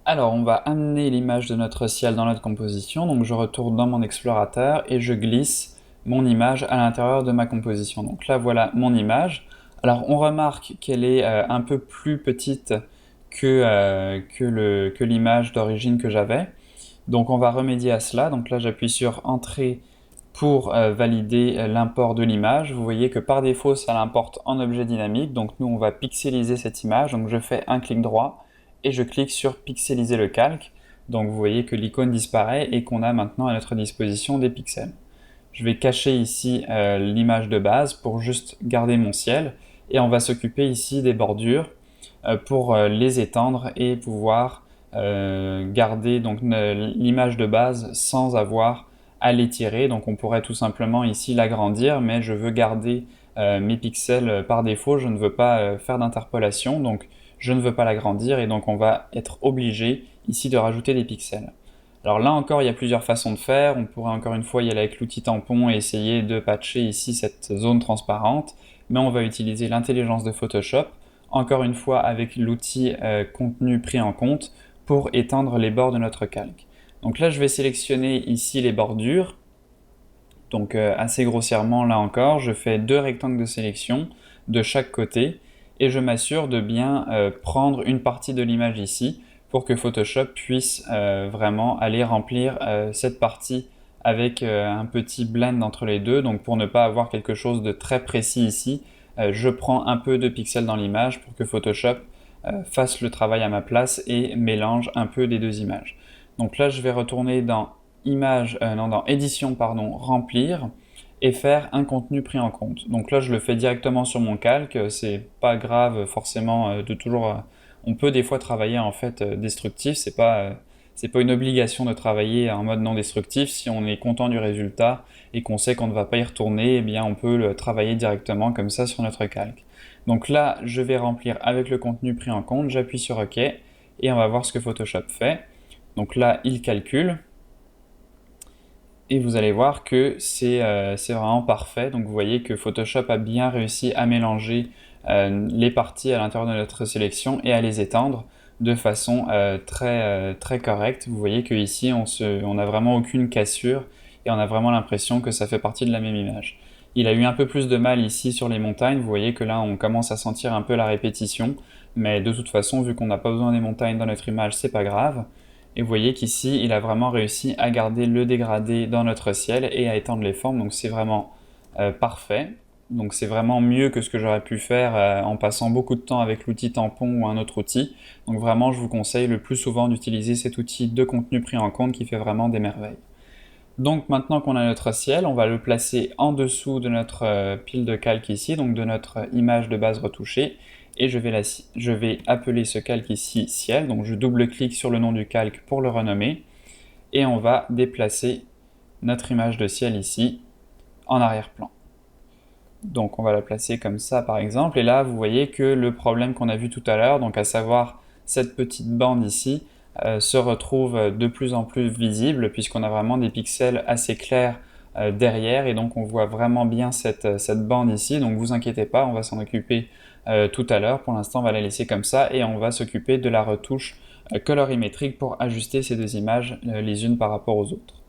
Alors, on va amener l'image de notre ciel dans notre composition. Donc, je retourne dans mon explorateur et je glisse mon image à l'intérieur de ma composition. Donc là, voilà mon image. Alors, on remarque qu'elle est un peu plus petite que l'image d'origine que j'avais. Donc, on va remédier à cela. Donc là, j'appuie sur Entrée pour valider l'import de l'image. Vous voyez que par défaut, ça l'importe en objet dynamique. Donc nous, on va pixeliser cette image. Donc je fais un clic droit et je clique sur pixeliser le calque. Donc vous voyez que l'icône disparaît et qu'on a maintenant à notre disposition des pixels. Je vais cacher ici l'image de base pour juste garder mon ciel. Et on va s'occuper ici des bordures pour les étendre et pouvoir garder donc l'image de base sans avoir à l'étirer. Donc on pourrait tout simplement ici l'agrandir, mais je veux garder mes pixels par défaut. Je ne veux pas faire d'interpolation, donc je ne veux pas l'agrandir et donc on va être obligé ici de rajouter des pixels. Alors là encore, il y a plusieurs façons de faire. On pourrait encore une fois y aller avec l'outil tampon et essayer de patcher ici cette zone transparente, mais on va utiliser l'intelligence de Photoshop, encore une fois avec l'outil contenu pris en compte, pour éteindre les bords de notre calque. Donc là, je vais sélectionner ici les bordures. Donc assez grossièrement, là encore, je fais deux rectangles de sélection de chaque côté et je m'assure de bien prendre une partie de l'image ici pour que Photoshop puisse vraiment aller remplir cette partie avec un petit blend entre les deux. Donc pour ne pas avoir quelque chose de très précis ici, je prends un peu de pixels dans l'image pour que Photoshop fasse le travail à ma place et mélange un peu des deux images. Donc là, je vais retourner dans dans édition, pardon, remplir et faire un contenu pris en compte. Donc là, je le fais directement sur mon calque. C'est pas grave forcément de toujours. On peut des fois travailler en fait destructif. C'est pas une obligation de travailler en mode non destructif. Si on est content du résultat et qu'on sait qu'on ne va pas y retourner, eh bien on peut le travailler directement comme ça sur notre calque. Donc là, je vais remplir avec le contenu pris en compte. J'appuie sur OK et on va voir ce que Photoshop fait. Donc là, il calcule et vous allez voir que c'est vraiment parfait. Donc vous voyez que Photoshop a bien réussi à mélanger les parties à l'intérieur de notre sélection et à les étendre de façon très correcte. Vous voyez qu'ici on n'a vraiment aucune cassure et on a vraiment l'impression que ça fait partie de la même image. Il a eu un peu plus de mal ici sur les montagnes. Vous voyez que là on commence à sentir un peu la répétition, mais de toute façon, vu qu'on n'a pas besoin des montagnes dans notre image, c'est pas grave. Et vous voyez qu'ici, il a vraiment réussi à garder le dégradé dans notre ciel et à étendre les formes, donc c'est vraiment parfait. Donc c'est vraiment mieux que ce que j'aurais pu faire en passant beaucoup de temps avec l'outil tampon ou un autre outil. Donc vraiment, je vous conseille le plus souvent d'utiliser cet outil de contenu pris en compte qui fait vraiment des merveilles. Donc maintenant qu'on a notre ciel, on va le placer en dessous de notre pile de calque ici, donc de notre image de base retouchée. Et je vais appeler ce calque ici ciel, donc je double-clique sur le nom du calque pour le renommer. Et on va déplacer notre image de ciel ici en arrière-plan. Donc on va la placer comme ça par exemple, et là vous voyez que le problème qu'on a vu tout à l'heure, donc à savoir cette petite bande ici, se retrouve de plus en plus visible puisqu'on a vraiment des pixels assez clairs derrière, et donc on voit vraiment bien cette bande ici. Donc vous inquiétez pas, on va s'en occuper tout à l'heure. Pour l'instant on va la laisser comme ça et on va s'occuper de la retouche colorimétrique pour ajuster ces deux images les unes par rapport aux autres.